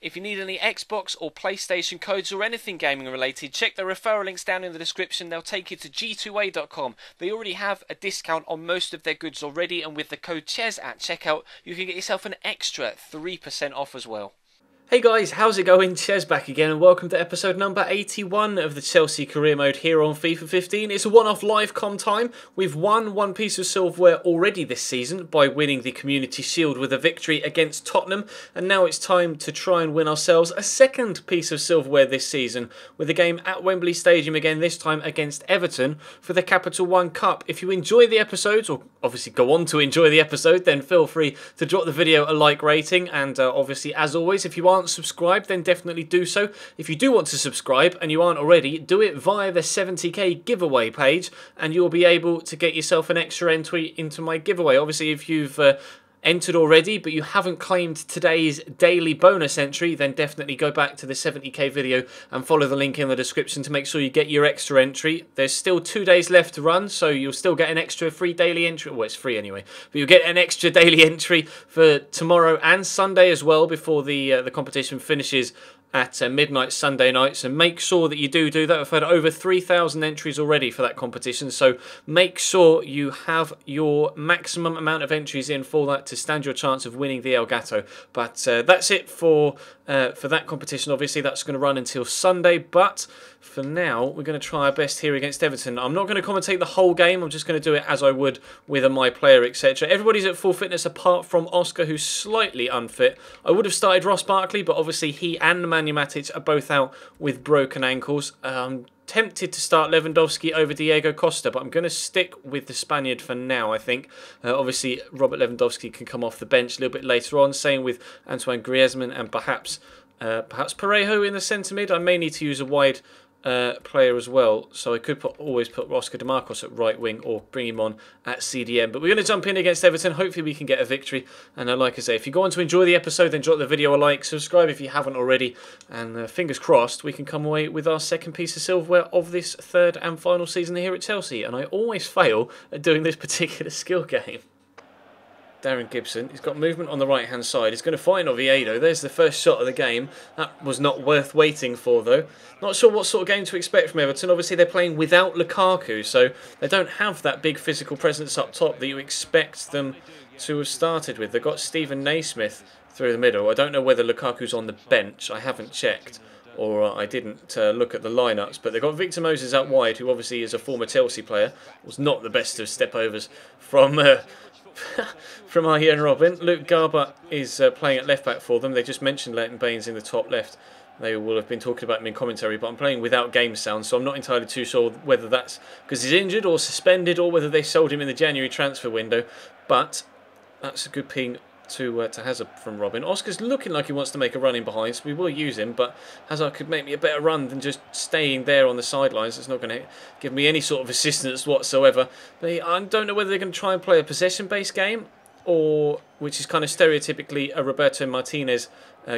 If you need any Xbox or PlayStation codes or anything gaming related, check the referral links down in the description. They'll take you to g2a.com. They already have a discount on most of their goods already, and with the code CHES at checkout, you can get yourself an extra 3% off as well. Hey guys, how's it going? Ches back again and welcome to episode number 81 of the Chelsea career mode here on FIFA 15. It's a one-off live com time. We've won one piece of silverware already this season by winning the Community Shield with a victory against Tottenham, and now it's time to try and win ourselves a second piece of silverware this season with a game at Wembley Stadium again, this time against Everton for the Capital One Cup. If you enjoy the episodes, or obviously go on to enjoy the episode, then feel free to drop the video a like rating, and obviously as always, if you aren't subscribed, then definitely do so. If you do want to subscribe and you aren't already, do it via the 70k giveaway page and you'll be able to get yourself an extra entry into my giveaway. Obviously, if you've entered already but you haven't claimed today's daily bonus entry, then definitely go back to the 70k video and follow the link in the description to make sure you get your extra entry. There's still 2 days left to run, so you'll still get an extra free daily entry. Well, it's free anyway, but you'll get an extra daily entry for tomorrow and Sunday as well before the competition finishes at midnight Sunday night. So make sure that you do that. We've had over 3,000 entries already for that competition, so make sure you have your maximum amount of entries in for that to stand your chance of winning the Elgato. But that's it for that competition. Obviously that's going to run until Sunday, but for now we're going to try our best here against Everton. I'm not going to commentate the whole game, I'm just going to do it as I would with a my player, etc. Everybody's at full fitness apart from Oscar, who's slightly unfit. I would have started Ross Barkley, but obviously he and Nemanja Matic are both out with broken ankles. Tempted to start Lewandowski over Diego Costa, but I'm going to stick with the Spaniard for now, I think. Obviously, Robert Lewandowski can come off the bench a little bit later on. Same with Antoine Griezmann and perhaps Parejo in the centre mid. I may need to use a wide player as well, so I could always put Oscar De Marcos at right wing or bring him on at CDM. But we're going to jump in against Everton. Hopefully we can get a victory, and like I say, if you go on to enjoy the episode, then drop the video a like, subscribe if you haven't already, and fingers crossed we can come away with our second piece of silverware of this third and final season here at Chelsea. And I always fail at doing this particular skill game. Darren Gibson, he's got movement on the right hand side, he's going to find Oviedo. There's the first shot of the game. That was not worth waiting for though. Not sure what sort of game to expect from Everton. Obviously they're playing without Lukaku, so they don't have that big physical presence up top that you expect them to have started with. They've got Stephen Naismith through the middle. I don't know whether Lukaku's on the bench, I haven't checked, or I didn't look at the lineups, but they've got Victor Moses out wide, who obviously is a former Chelsea player. Was not the best of step-overs from from Arjen Robben. Luke Garber is playing at left back for them. They just mentioned Leighton Baines in the top left. They will have been talking about him in commentary, but I'm playing without game sound, so I'm not entirely too sure whether that's because he's injured or suspended, or whether they sold him in the January transfer window. But that's a good ping to Hazard from Robin. Oscar's looking like he wants to make a run in behind, so we will use him, but Hazard could make me a better run than just staying there on the sidelines. It's not going to give me any sort of assistance whatsoever. But I don't know whether they're going to try and play a possession-based game, or which is kind of stereotypically a Roberto Martinez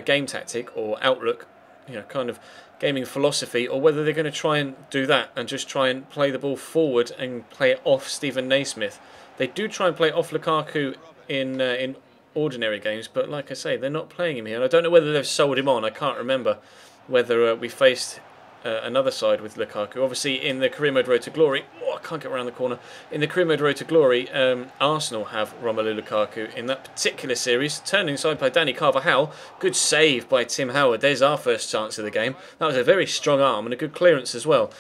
game tactic or outlook, you know, kind of gaming philosophy, or whether they're going to try and do that and just try and play the ball forward and play it off Stephen Naismith. They do try and play it off Lukaku in ordinary games, but like I say, they're not playing him here, and I don't know whether they've sold him on. I can't remember whether we faced another side with Lukaku. Obviously in the career mode Road to Glory, I can't get around the corner, in the career mode Road to Glory, Arsenal have Romelu Lukaku in that particular series, turned inside by Danny Carvajal. Good save by Tim Howard. There's our first chance of the game. That was a very strong arm and a good clearance as well.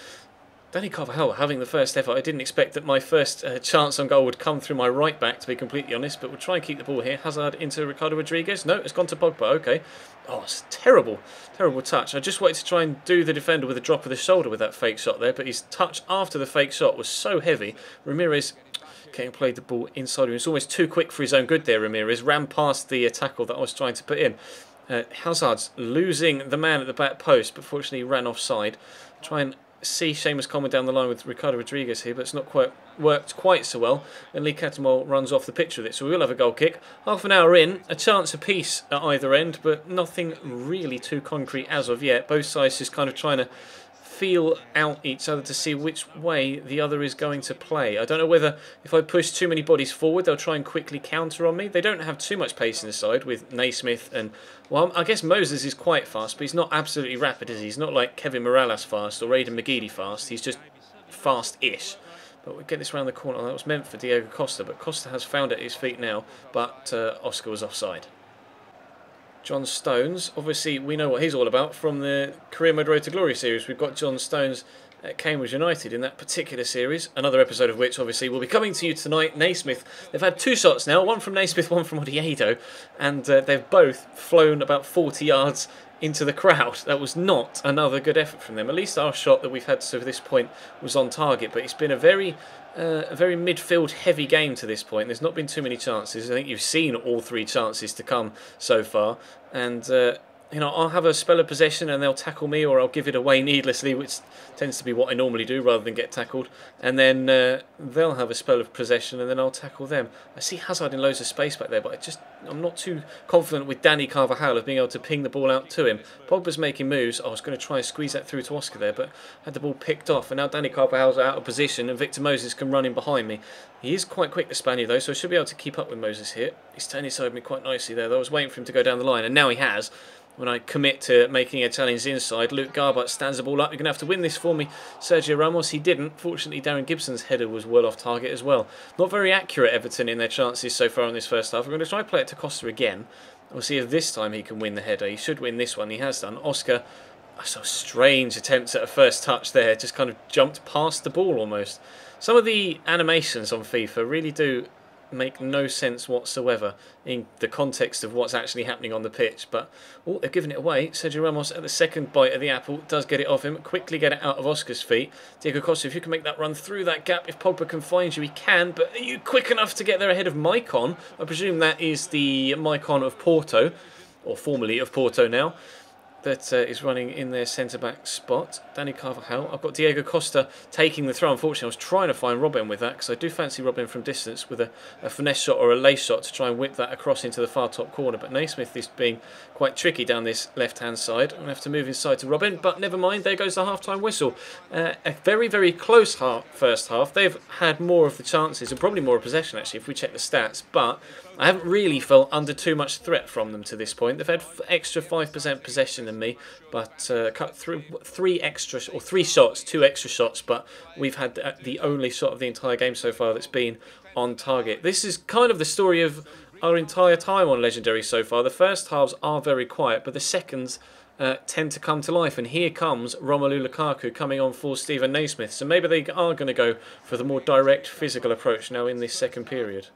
Danny Carvajal having the first effort. I didn't expect that my first chance on goal would come through my right back, to be completely honest, but we'll try and keep the ball here. Hazard into Ricardo Rodriguez. No, it's gone to Pogba. Okay. Oh, it's a terrible touch. I just wanted to try and do the defender with a drop of the shoulder with that fake shot there, but his touch after the fake shot was so heavy. Ramirez played the ball inside him. It's almost too quick for his own good there, Ramirez. Ran past the tackle that I was trying to put in. Hazard's losing the man at the back post, but fortunately he ran offside. Try and see Seamus Coleman down the line with Ricardo Rodriguez here, but it's not quite worked quite so well, and Lee Catamol runs off the pitch with it, so we will have a goal kick. Half an hour in, a chance apiece at either end, but nothing really too concrete as of yet. Both sides just kind of trying to feel out each other to see which way the other is going to play. I don't know whether if I push too many bodies forward, they'll try and quickly counter on me. They don't have too much pace in the side with Naismith and, well, I guess Moses is quite fast, but he's not absolutely rapid, is he? He's not like Kevin Morales fast or Aidan McGeady fast. He's just fast-ish. But we get this round the corner. That was meant for Diego Costa, but Costa has found it at his feet now, but Oscar was offside. John Stones, obviously we know what he's all about from the Career Mode Road to Glory series. We've got John Stones at Cambridge United in that particular series, another episode of which obviously will be coming to you tonight. Naismith, they've had 2 shots now, one from Naismith, one from Oviedo, and they've both flown about 40 yards into the crowd. That was not another good effort from them. At least our shot that we've had to this point was on target, but it's been a very midfield heavy game to this point. There's not been too many chances. I think you've seen all 3 chances to come so far, and I'll have a spell of possession and they'll tackle me, or I'll give it away needlessly, which tends to be what I normally do rather than get tackled, and then they'll have a spell of possession and then I'll tackle them. I see Hazard in loads of space back there, but I'm not too confident with Danny Carvajal of being able to ping the ball out to him. Pogba's making moves. I was going to try and squeeze that through to Oscar there, but had the ball picked off, and now Danny Carvajal's out of position and Victor Moses can run in behind me. He is quite quick, the Spaniard, though, so I should be able to keep up with Moses here. He's turning inside me quite nicely there, though. I was waiting for him to go down the line, and now he has. When I commit to making a challenge inside, Luke Garbutt stands the ball up. You're going to have to win this for me, Sergio Ramos. He didn't. Fortunately, Darren Gibson's header was well off target as well. Not very accurate, Everton, in their chances so far in this first half. We're going to try and play it to Costa again. We'll see if this time he can win the header. He should win this one. He has done. Oscar, so strange attempts at a first touch there. Just kind of jumped past the ball almost. Some of the animations on FIFA really do make no sense whatsoever in the context of what's actually happening on the pitch. But they've given it away. Sergio Ramos at the second bite of the apple does get it off him, quickly get it out of Oscar's feet. Diego Costa, if you can make that run through that gap, if Pogba can find you, he can, but are you quick enough to get there ahead of Maicon? I presume that is the Maicon of Porto, or formerly of Porto now, that is running in their centre-back spot. Danny Carvajal. I've got Diego Costa taking the throw. Unfortunately, I was trying to find Robin with that, because I do fancy Robin from distance with a finesse shot or a lace shot to try and whip that across into the far top corner. But Naismith is being quite tricky down this left-hand side. I'm going to have to move inside to Robin, but never mind. There goes the half-time whistle. A very, very close first half. They've had more of the chances, and probably more of possession, actually, if we check the stats. But I haven't really felt under too much threat from them to this point. They've had extra 5% possession than me, but cut through 3 shots, 2 extra shots, but we've had the only shot of the entire game so far that's been on target. This is kind of the story of our entire time on Legendary so far. The first halves are very quiet, but the seconds tend to come to life, and here comes Romelu Lukaku coming on for Steven Naismith, so maybe they are going to go for the more direct physical approach now in this second period.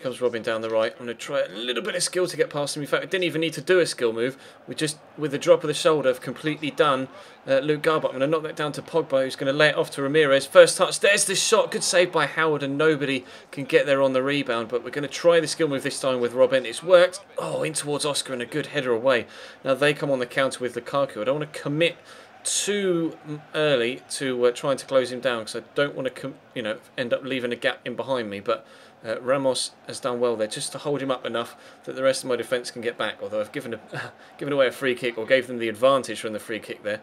Comes Robin down the right. I'm going to try a little bit of skill to get past him. In fact, I didn't even need to do a skill move. We just, with the drop of the shoulder, have completely done Luke Garbutt. I'm going to knock that down to Pogba, who's going to lay it off to Ramirez. First touch, there's the shot. Good save by Howard, and nobody can get there on the rebound. But we're going to try the skill move this time with Robin. It's worked. Oh, in towards Oscar and a good header away. Now they come on the counter with Lukaku. I don't want to commit too early to trying to close him down, because I don't want to end up leaving a gap in behind me. But Ramos has done well there, just to hold him up enough that the rest of my defence can get back. Although I've given away a free kick, or gave them the advantage from the free kick there.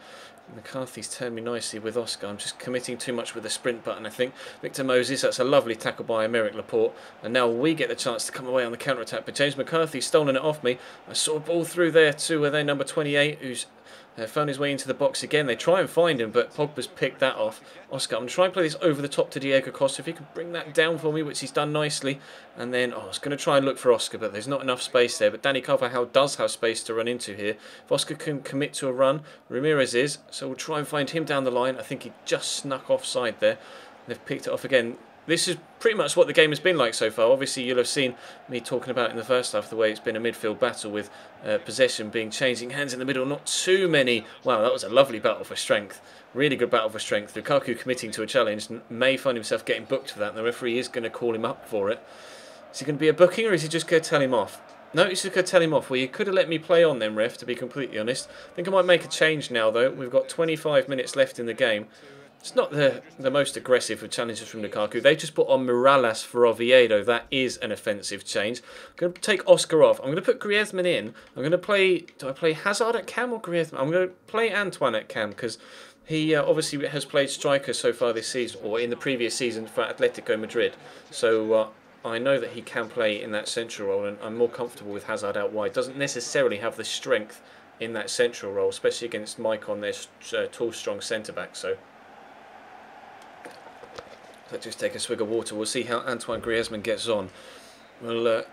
McCarthy's turned me nicely with Oscar. I'm just committing too much with the sprint button, I think. Victor Moses, that's a lovely tackle by Aymeric Laporte. And now we get the chance to come away on the counter-attack. But James McCarthy's stolen it off me. I saw a ball through there to their number 28, who's found his way into the box again. They try and find him, but Pogba's picked that off. Oscar, I'm going to try and play this over the top to Diego Costa. If he can bring that down for me, which he's done nicely. And then, I was going to try and look for Oscar, but there's not enough space there. But Danny Carvajal does have space to run into here. If Oscar can commit to a run, Ramirez is. So we'll try and find him down the line. I think he just snuck offside there. They've picked it off again. This is pretty much what the game has been like so far. Obviously, you'll have seen me talking about in the first half the way it's been a midfield battle with possession being changing hands in the middle. Not too many. Wow, that was a lovely battle for strength. Really good battle for strength. Lukaku committing to a challenge may find himself getting booked for that, and the referee is going to call him up for it. Is he going to be a booking, or is he just going to tell him off? No, he's just going to tell him off. Well, you could have let me play on then, ref, to be completely honest. I think I might make a change now, though. We've got 25 minutes left in the game. It's not the most aggressive of challenges from Lukaku. They just put on Mirallas for Oviedo. That is an offensive change. I'm going to take Oscar off. I'm going to put Griezmann in. I'm going to play... Do I play Hazard at cam or Griezmann? I'm going to play Antoine at cam because he obviously has played striker so far this season, or in the previous season for Atletico Madrid. So I know that he can play in that central role, and I'm more comfortable with Hazard out wide. Doesn't necessarily have the strength in that central role, especially against Maicon, their tall, strong centre-back. So let's just take a swig of water. We'll see how Antoine Griezmann gets on. We'll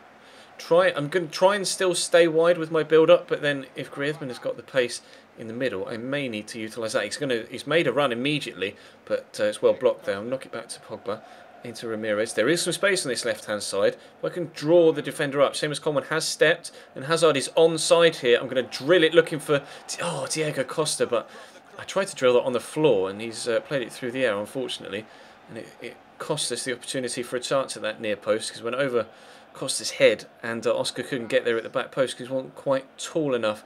try. I'm going to try and still stay wide with my build-up, but then if Griezmann has got the pace in the middle, I may need to utilise that. He's made a run immediately, but it's well blocked there. I'll knock it back to Pogba. Into Ramirez. There is some space on this left-hand side. If I can draw the defender up. Seamus Coleman has stepped, and Hazard is onside here. I'm going to drill it looking for Diego Costa, but I tried to drill that on the floor, and he's played it through the air, unfortunately. And it cost us the opportunity for a chance at that near post, because it went over Costa's head, and Oscar couldn't get there at the back post because he wasn't quite tall enough.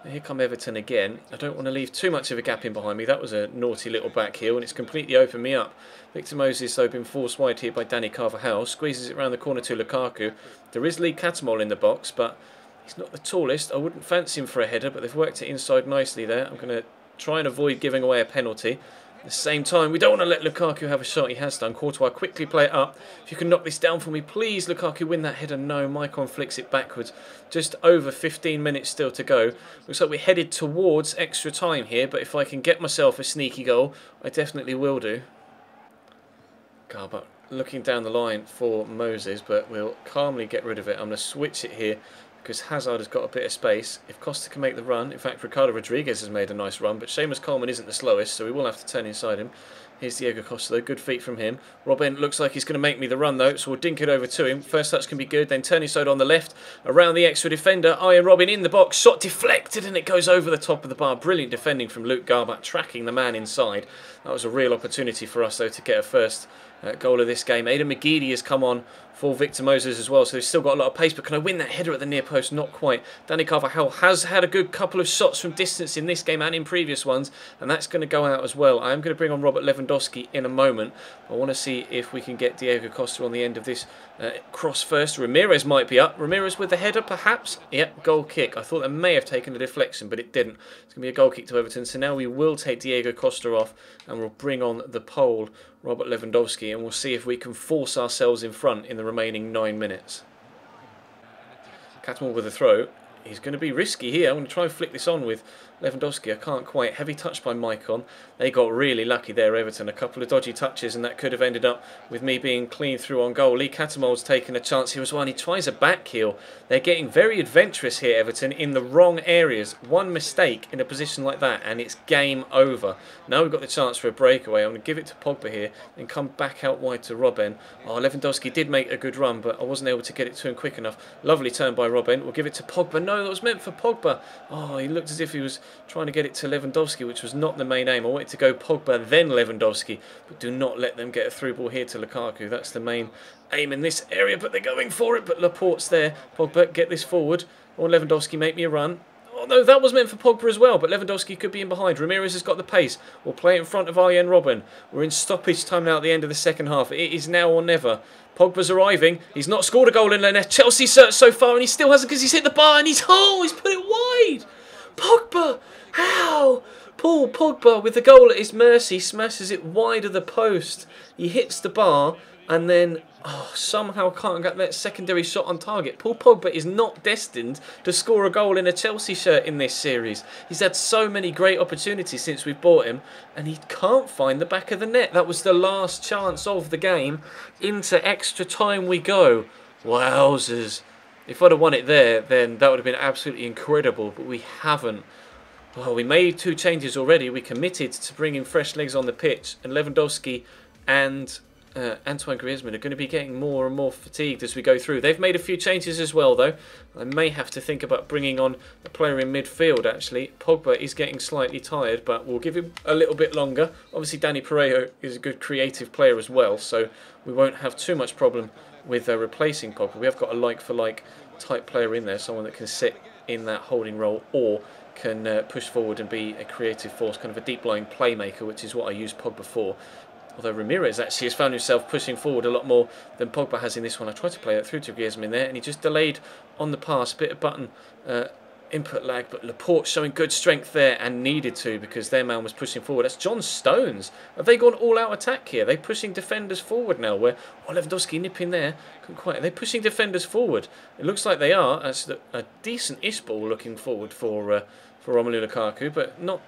Here come Everton again. I don't want to leave too much of a gap in behind me. That was a naughty little back heel, and it's completely opened me up. Victor Moses, though, been forced wide here by Danny Carvajal. Squeezes it around the corner to Lukaku. There is Lee Catamol in the box, but he's not the tallest. I wouldn't fancy him for a header, but they've worked it inside nicely there. I'm going to try and avoid giving away a penalty. At the same time, we don't want to let Lukaku have a shot. He has done. Courtois quickly play it up. If you can knock this down for me, please, Lukaku, win that header. No, Maicon flicks it backwards. Just over 15 minutes still to go. Looks like we're headed towards extra time here, but if I can get myself a sneaky goal, I definitely will do. Garbutt looking down the line for Moses, but we'll calmly get rid of it. I'm going to switch it here because Hazard has got a bit of space. If Costa can make the run, in fact Ricardo Rodriguez has made a nice run, but Seamus Coleman isn't the slowest, so we will have to turn inside him. Here's Diego Costa though, good feet from him. Robin looks like he's going to make me the run though, so we'll dink it over to him. First touch can be good, then turn inside on the left, around the extra defender. Iron Robin in the box, shot deflected and it goes over the top of the bar. Brilliant defending from Luke Garbutt, tracking the man inside. That was a real opportunity for us though to get a first goal of this game. Aidan McGeady has come on for Victor Moses as well, so he's still got a lot of pace, but can I win that header at the near post? Not quite. Danny Carvajal has had a good couple of shots from distance in this game and in previous ones, and that's going to go out as well. I am going to bring on Robert Lewandowski in a moment. I want to see if we can get Diego Costa on the end of this cross first. Ramirez might be up. Ramirez with the header, perhaps? Yep, goal kick. I thought that may have taken a deflection, but it didn't. It's going to be a goal kick to Everton, so now we will take Diego Costa off, and we'll bring on the Pole, Robert Lewandowski, and we'll see if we can force ourselves in front in the remaining 9 minutes. Catmull with a throw. He's going to be risky here. I'm going to try and flick this on with Lewandowski. I can't quite. Heavy touch by Maicon. They got really lucky there, Everton. A couple of dodgy touches, and that could have ended up with me being clean through on goal. Lee Catamol's taken a chance here as well, and he tries a back heel. They're getting very adventurous here, Everton, in the wrong areas. One mistake in a position like that, and it's game over. Now we've got the chance for a breakaway. I'm going to give it to Pogba here, and come back out wide to Robben. Oh, Lewandowski did make a good run, but I wasn't able to get it to him quick enough. Lovely turn by Robben. We'll give it to Pogba. No, that was meant for Pogba. Oh, he looked as if he was trying to get it to Lewandowski, which was not the main aim. I wanted to go Pogba, then Lewandowski, but do not let them get a through ball here to Lukaku. That's the main aim in this area, but they're going for it. But Laporte's there. Pogba, get this forward. Or Lewandowski, make me a run. Oh no, that was meant for Pogba as well, but Lewandowski could be in behind. Ramirez has got the pace. We'll play it in front of Arjen Robben. We're in stoppage time now at the end of the second half. It is now or never. Pogba's arriving. He's not scored a goal in there. Chelsea searched so far, and he still hasn't, because he's hit the bar and he's put it wide. Pogba, how? Paul Pogba with the goal at his mercy smashes it wide of the post. He hits the bar and then somehow can't get that secondary shot on target. Paul Pogba is not destined to score a goal in a Chelsea shirt in this series. He's had so many great opportunities since we've bought him, and he can't find the back of the net. That was the last chance of the game. Into extra time we go. Wowzers. If I'd have won it there, then that would have been absolutely incredible, but we haven't. Well, we made 2 changes already. We committed to bringing fresh legs on the pitch, and Lewandowski and Antoine Griezmann are going to be getting more and more fatigued as we go through. They've made a few changes as well, though. I may have to think about bringing on a player in midfield, actually. Pogba is getting slightly tired, but we'll give him a little bit longer. Obviously, Danny Parejo is a good creative player as well, so we won't have too much problem with replacing Pogba. We have got a like-for-like type player in there, someone that can sit in that holding role, or can push forward and be a creative force, kind of a deep-lying playmaker, which is what I used Pogba for. Although Ramirez actually has found himself pushing forward a lot more than Pogba has in this one. I tried to play that through to Griezmann there, and he just delayed on the pass. Bit of button input lag, but Laporte showing good strength there, and needed to, because their man was pushing forward. That's John Stones. Have they gone all-out attack here? Are they pushing defenders forward now? Where Lewandowski nipping there. Couldn't quite. Are they pushing defenders forward? It looks like they are. That's a decent-ish ball looking forward for Romelu Lukaku, but not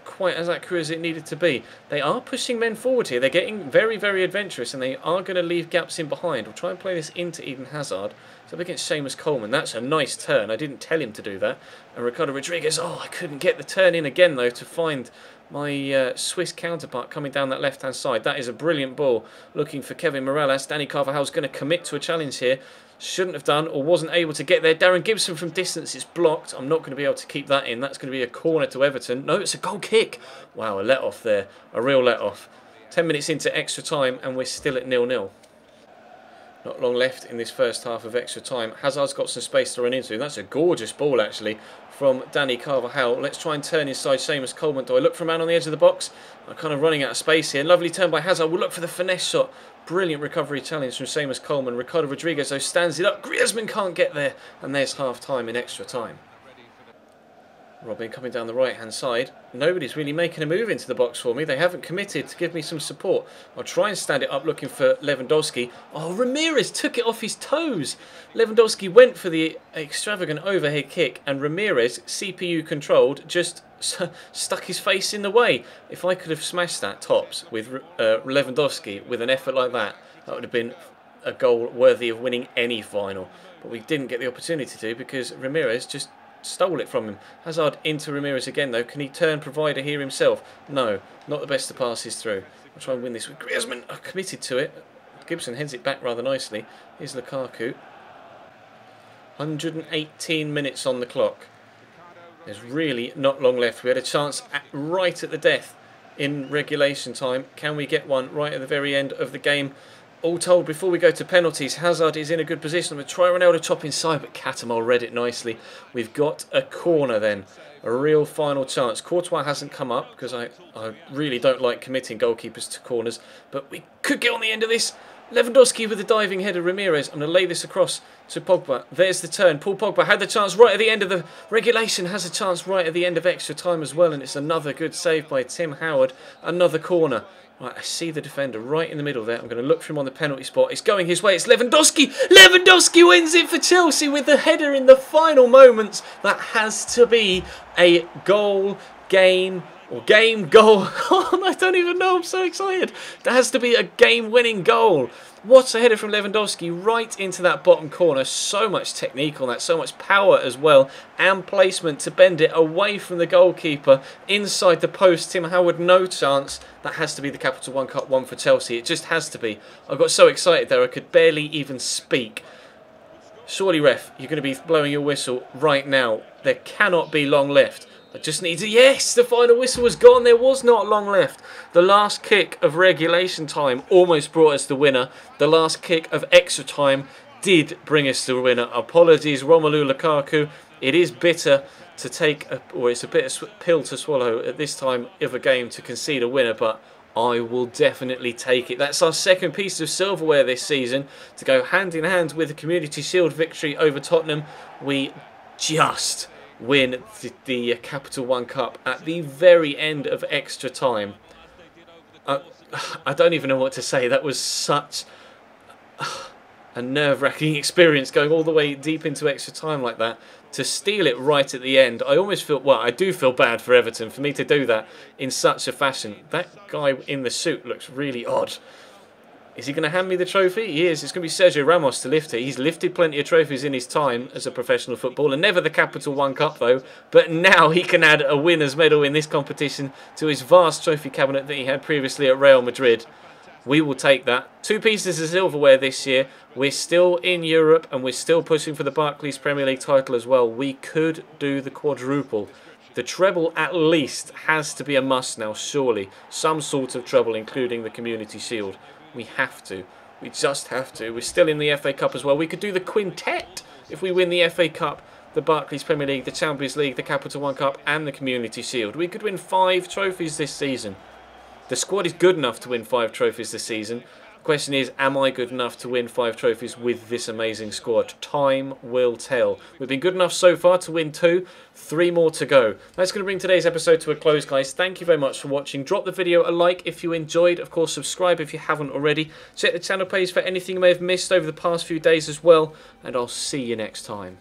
quite as accurate as it needed to be. They are pushing men forward here. They're getting very, very adventurous, and they are going to leave gaps in behind. We'll try and play this into Eden Hazard. It's up against Seamus Coleman. That's a nice turn. I didn't tell him to do that. And Ricardo Rodriguez, I couldn't get the turn in again, though, to find my Swiss counterpart coming down that left-hand side. That is a brilliant ball. Looking for Kevin Morales. Danny Carvajal's going to commit to a challenge here. Shouldn't have done, or wasn't able to get there. Darren Gibson from distance is blocked. I'm not going to be able to keep that in. That's going to be a corner to Everton. No, it's a goal kick. Wow, a let-off there. A real let-off. 10 minutes into extra time, and we're still at 0-0. Not long left in this first half of extra time. Hazard's got some space to run into. That's a gorgeous ball, actually, from Danny Carvajal. Let's try and turn inside Seamus Coleman. Do I look for a man on the edge of the box? I'm kind of running out of space here. Lovely turn by Hazard. We'll look for the finesse shot. Brilliant recovery challenge from Seamus Coleman. Ricardo Rodriguez, though, stands it up. Griezmann can't get there. And there's half-time in extra time. Robin coming down the right-hand side. Nobody's really making a move into the box for me. They haven't committed to give me some support. I'll try and stand it up looking for Lewandowski. Oh, Ramirez took it off his toes. Lewandowski went for the extravagant overhead kick, and Ramirez, CPU controlled, just stuck his face in the way. If I could have smashed that tops with Lewandowski with an effort like that, that would have been a goal worthy of winning any final. But we didn't get the opportunity to, because Ramirez just stole it from him. Hazard into Ramirez again, though. Can he turn provider here himself? No, not the best of passes through. I'll try and win this with Griezmann. I committed to it. Gibson heads it back rather nicely. Here's Lukaku. 118 minutes on the clock. There's really not long left. We had a chance right at the death in regulation time. Can we get one right at the very end of the game? All told, before we go to penalties, Hazard is in a good position. I'm going to try Ronaldo chop inside, but Catamol read it nicely. We've got a corner then. A real final chance. Courtois hasn't come up, because I really don't like committing goalkeepers to corners. But we could get on the end of this. Lewandowski with a diving header. Ramirez. I'm going to lay this across to Pogba. There's the turn. Paul Pogba had the chance right at the end of the regulation. Has a chance right at the end of extra time as well. And it's another good save by Tim Howard. Another corner. Right, I see the defender right in the middle there. I'm going to look for him on the penalty spot. It's going his way. It's Lewandowski. Lewandowski wins it for Chelsea with the header in the final moments. That has to be a goal, game, or game goal. I don't even know. I'm so excited. That has to be a game-winning goal. What a header from Lewandowski right into that bottom corner. So much technique on that, so much power as well, and placement to bend it away from the goalkeeper inside the post. Tim Howard, no chance. That has to be the Capital One Cup one for Chelsea. It just has to be. I got so excited there I could barely even speak. Surely, ref, you're going to be blowing your whistle right now. There cannot be long left. I just need to... Yes, the final whistle was gone. There was not long left. The last kick of regulation time almost brought us the winner. The last kick of extra time did bring us the winner. Apologies, Romelu Lukaku. It is bitter to take, or it's a bitter pill to swallow at this time of a game to concede a winner, but I will definitely take it. That's our second piece of silverware this season to go hand in hand with the Community Shield victory over Tottenham. We just win the Capital One Cup at the very end of extra time. I don't even know what to say. That was such a nerve-wracking experience, going all the way deep into extra time like that. To steal it right at the end, I almost feel, well, I do feel bad for Everton for me to do that in such a fashion. That guy in the suit looks really odd. Is he going to hand me the trophy? He is. It's going to be Sergio Ramos to lift it. He's lifted plenty of trophies in his time as a professional footballer. Never the Capital One Cup, though. But now he can add a winner's medal in this competition to his vast trophy cabinet that he had previously at Real Madrid. We will take that. 2 pieces of silverware this year. We're still in Europe, and we're still pushing for the Barclays Premier League title as well. We could do the quadruple. The treble at least has to be a must now, surely. Some sort of treble, including the Community Shield. We have to. We just have to. We're still in the FA Cup as well. We could do the quintet if we win the FA Cup, the Barclays Premier League, the Champions League, the Capital One Cup and the Community Shield. We could win 5 trophies this season. The squad is good enough to win 5 trophies this season. The question is, am I good enough to win 5 trophies with this amazing squad? Time will tell. We've been good enough so far to win 2, 3 more to go. That's going to bring today's episode to a close, guys. Thank you very much for watching. Drop the video a like if you enjoyed. Of course, subscribe if you haven't already. Check the channel page for anything you may have missed over the past few days as well. And I'll see you next time.